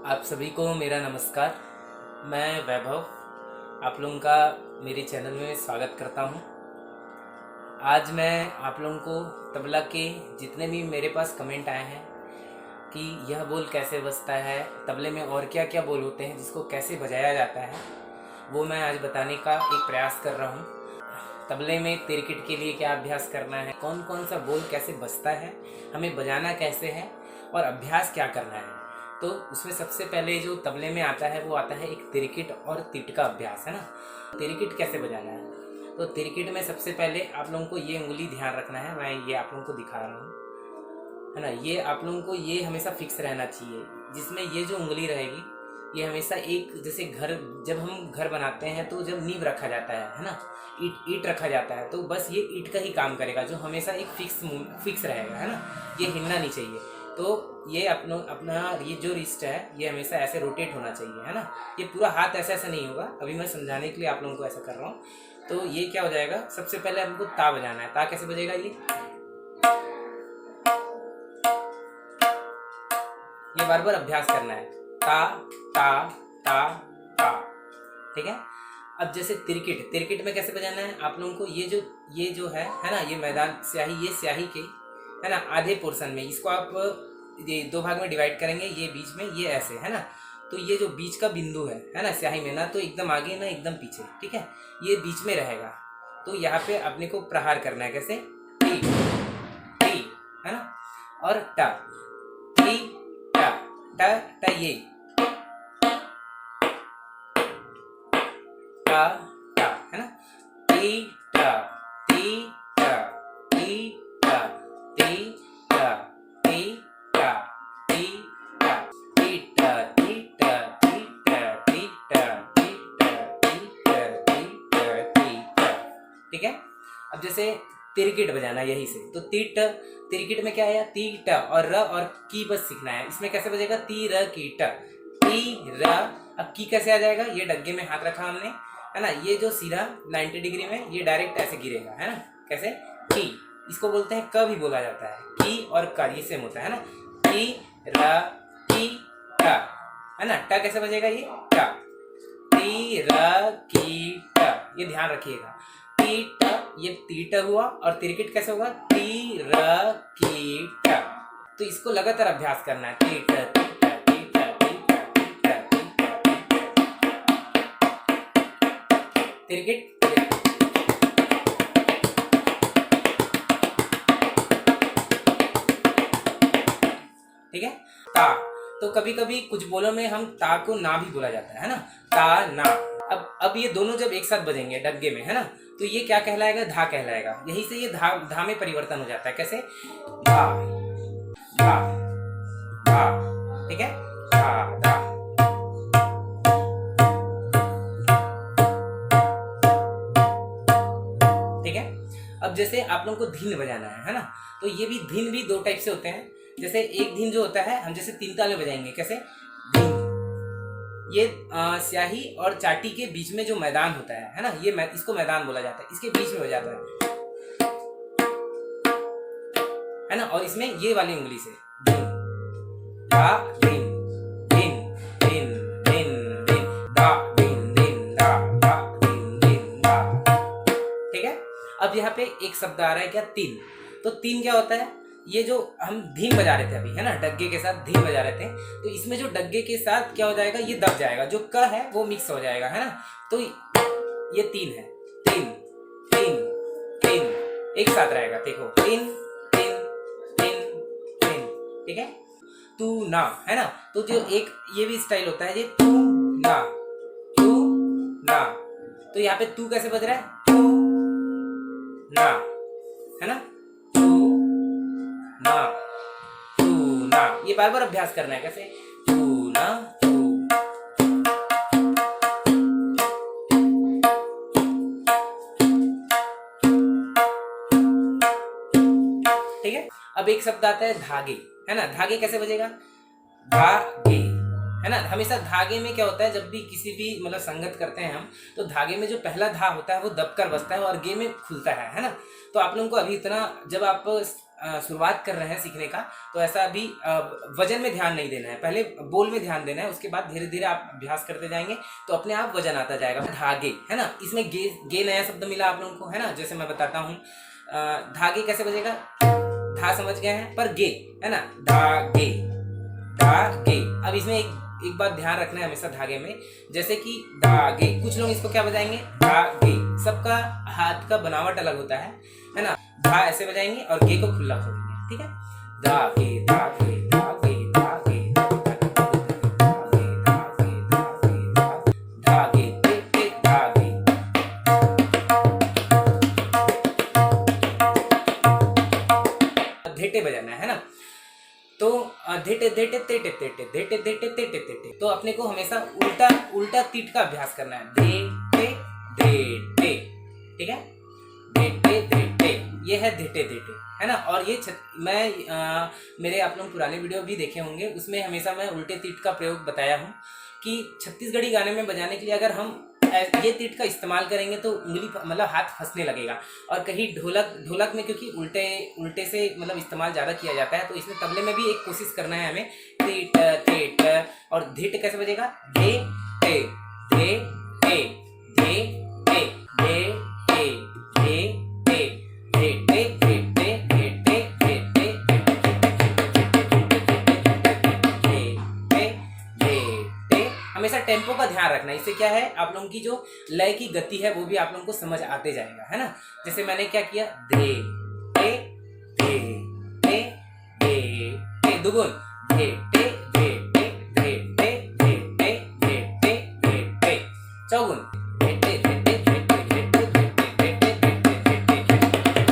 आप सभी को मेरा नमस्कार। मैं वैभव आप लोगों का मेरे चैनल में स्वागत करता हूं। आज मैं आप लोगों को तबला के जितने भी मेरे पास कमेंट आए हैं कि यह बोल कैसे बजता है, तबले में और क्या क्या बोल होते हैं, जिसको कैसे बजाया जाता है, वो मैं आज बताने का एक प्रयास कर रहा हूँ। तबले में तिरकिट के लिए क्या अभ्यास करना है, कौन कौन सा बोल कैसे बजता है, हमें बजाना कैसे है और अभ्यास क्या करना है। तो उसमें सबसे पहले जो तबले में आता है वो आता है एक तिरकिट और तीट का अभ्यास, है ना। तिरकिट कैसे बजाना है, तो तिरकिट में सबसे पहले आप लोगों को ये उंगली ध्यान रखना है। मैं ये आप लोगों को दिखा रहा हूँ, है ना। ये आप लोगों को ये हमेशा फिक्स रहना चाहिए, जिसमें ये जो उंगली रहेगी ये हमेशा एक, जैसे घर जब हम घर बनाते हैं तो जब नींव रखा जाता है ना, ईट रखा जाता है, तो बस ये ईट का ही काम करेगा, जो हमेशा एक फिक्स रहेगा, है ना। ये हिलना नहीं चाहिए। तो ये अपना ये जो रिस्ट है ये हमेशा ऐसे रोटेट होना चाहिए, है ना। ये पूरा हाथ ऐसा नहीं होगा। अभी मैं समझाने के लिए आप लोगों को ऐसा कर रहा हूँ। तो ये क्या हो जाएगा, सबसे पहले हमको ता बजाना है। ता कैसे बजेगा, ये बार बार अभ्यास करना है। ता ता ता ता, ठीक है। अब जैसे तिरकिट में कैसे बजाना है आप लोगों को, ये जो है ना, ये मैदान स्याही, ये स्याही के, है ना, आधे पोर्शन में इसको आप ये दो भाग में डिवाइड करेंगे। ये बीच में ये ऐसे, है ना। तो ये जो बीच का बिंदु है ना, स्याही में, ना तो एकदम आगे ना एकदम पीछे, ठीक है, ये बीच में रहेगा। तो यहाँ पे अपने को प्रहार करना है, कैसे, टी टी, है ना, और टा, टी टा टा टा, ये टा टा, है ना, टी टा टी टा टी टा टी टा टी टा टी टा टी टा टी टा टी टा टी टा टी टा टी टा टी टा टी टा, ठीक है। अब जैसे तिरकिट बजाना यही से, तो तिरकिट में क्या है, ती ट और र और की बस सीखना है। इसमें कैसे बजेगा, ती र की ट, ती र। अब की कैसे आ जाएगा, ये डग्गे में हाथ रखा हमने, है ना, ये जो सीधा 90 डिग्री में ये डायरेक्ट ऐसे गिरेगा, है ना, कैसे, की। इसको बोलते हैं क भी बोला जाता है, की और क ये सेम होता है ना, की र की ट, है ना। ट कैसे बजेगा, ये ट, ती र की ट, ये ध्यान रखिएगा। टी ट, ये ती ट हुआ, और तिरकिट कैसे होगा, ती र की ट। तो इसको लगातार अभ्यास करना है, ती ट ती ट ती ट ती ट ती ट ती ट, तिरकिट। ठीक है। ता, तो कभी कभी कुछ बोलों में हम ता को ना भी बोला जाता है ना, ता ना। अब ये दोनों जब एक साथ बजेंगे डग्गे में, है ना, तो ये क्या कहलाएगा, धा कहलाएगा। यही से ये धा में परिवर्तन हो जाता है, कैसे, धा धा धा, ठीक है, धा धा। ठीक है। अब जैसे आप लोगों को धीन बजाना है ना, तो ये भी धीन भी दो टाइप से होते हैं। जैसे एक धीन जो होता है, हम जैसे तीन ताल में बजाएंगे, कैसे, धीन। ये स्याही और चाटी के बीच में जो मैदान होता है ना, ये इसको मैदान बोला जाता है, इसके बीच में हो जाता है ना। और इसमें ये वाली उंगली से धीन, धा धीन धीन धीन धीन धीन, धा धीन धीन धा धा धीन धीन धा, ठीक है। अब यहाँ पे एक शब्द आ रहा है क्या, तीन। तो तीन क्या होता है, ये जो हम धीन बजा रहे थे अभी, है ना, डग्गे के साथ धीन बजा रहे थे, तो इसमें जो डग्गे के साथ क्या हो जाएगा, ये दब जाएगा, जो क है वो मिक्स हो जाएगा, है ना। तो ये तीन है, तीन तीन तीन, एक साथ रहेगा, देखो, तीन तीन तीन तीन, ठीक है। तू ना, है ना, तो जो एक ये भी स्टाइल होता है, ये तू ना तू ना। तो यहाँ पे तू कैसे बज रहा है, तू ना, है ना, ना तू ना। ये बार बार अभ्यास करना है, कैसे, तू ना तू, ठीक है। अब एक शब्द आता है धागे, है ना। धागे कैसे बजेगा, धागे, है ना। हमेशा धागे में क्या होता है, जब भी किसी भी मतलब संगत करते हैं हम, तो धागे में जो पहला धा होता है वो दबकर बजता है और गे में खुलता है ना। तो आप लोगों को अभी इतना, जब आप शुरुआत कर रहे हैं सीखने का, तो ऐसा अभी वजन में ध्यान नहीं देना है, पहले बोल में ध्यान देना है, उसके बाद धीरे धीरे आप अभ्यास करते जाएंगे तो अपने आप वजन आता जाएगा। धागे है ना, इसमें गे नया शब्द मिला आप लोगों को है ना। जैसे मैं बताता हूँ, धागे कैसे बजेगा, धा समझ गए हैं, पर गे है ना, धागे धागे। अब इसमें एक बात ध्यान रखना है हमेशा धागे में, जैसे कि धागे, कुछ लोग इसको क्या बजाएंगे, धागे। सबका हाथ का बनावट अलग होता है ना। धा ऐसे बजाएंगे और गे को खुला छोड़ेंगे, ठीक है। धागे धागे धागे धागे धागे धागे धागे, धेटे बजाना है ना। तो धेटे धेटे तेटे तेटे धेटे धेटे तेटे तेटे, तो अपने को हमेशा उल्टा उल्टा तीट का अभ्यास करना है। धेटे धेटे, ठीक है, धेटे धेटे, ये है धेटे धेटे है ना। और ये मेरे आप लोग पुराने वीडियो भी देखे होंगे, उसमें हमेशा मैं उल्टे तीट का प्रयोग बताया हूँ कि छत्तीसगढ़ी गाने में बजाने के लिए अगर हम ये तीट का इस्तेमाल करेंगे तो उंगली मतलब हाथ फंसने लगेगा। और कहीं ढोलक में क्योंकि उल्टे से मतलब इस्तेमाल ज़्यादा किया जाता है, तो इसमें तबले में भी एक कोशिश करना है हमें, तीट तीट। और धीट कैसे बजेगा, धे टे धे टे धे टे धे टे धे टे धे टे धे टे धे टे धे टे हमेशा टेम्पो का ध्यान रखना। इससे क्या है, आप लोगों की जो लय की गति है वो भी आप लोगों को समझ आते जाएगा है ना। जैसे मैंने क्या किया, धे टे धे टे धे टे, दुगुन धे टे धे टे धे टे धे टे धे टे धे टे, चौगुन धे टे धे टे धे टे धे टे धे टे धे टे धे टे धे टे,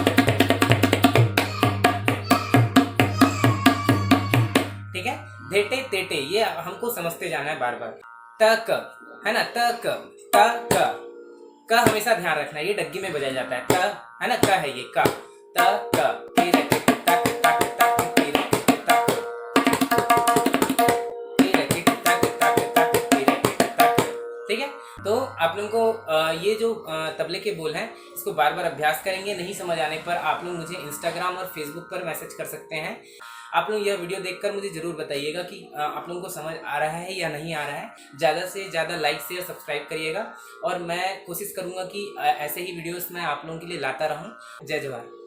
ठीक है। धेटे तेटे ये हमको समझते जाना है बार बार। तक है ना, तक तक का हमेशा ध्यान रखना है, ये डग्गी में बजाया जाता है। त है ना, का है ये का, तक ठीक है। तो आप लोगों को ये जो तबले के बोल हैं इसको बार बार अभ्यास करेंगे। नहीं समझ आने पर आप लोग मुझे इंस्टाग्राम और फेसबुक पर मैसेज कर सकते हैं। आप लोग यह वीडियो देखकर मुझे ज़रूर बताइएगा कि आप लोगों को समझ आ रहा है या नहीं आ रहा है। ज़्यादा से ज़्यादा लाइक शेयर सब्सक्राइब करिएगा और मैं कोशिश करूँगा कि ऐसे ही वीडियोस मैं आप लोगों के लिए लाता रहूँ। जय जवाहर।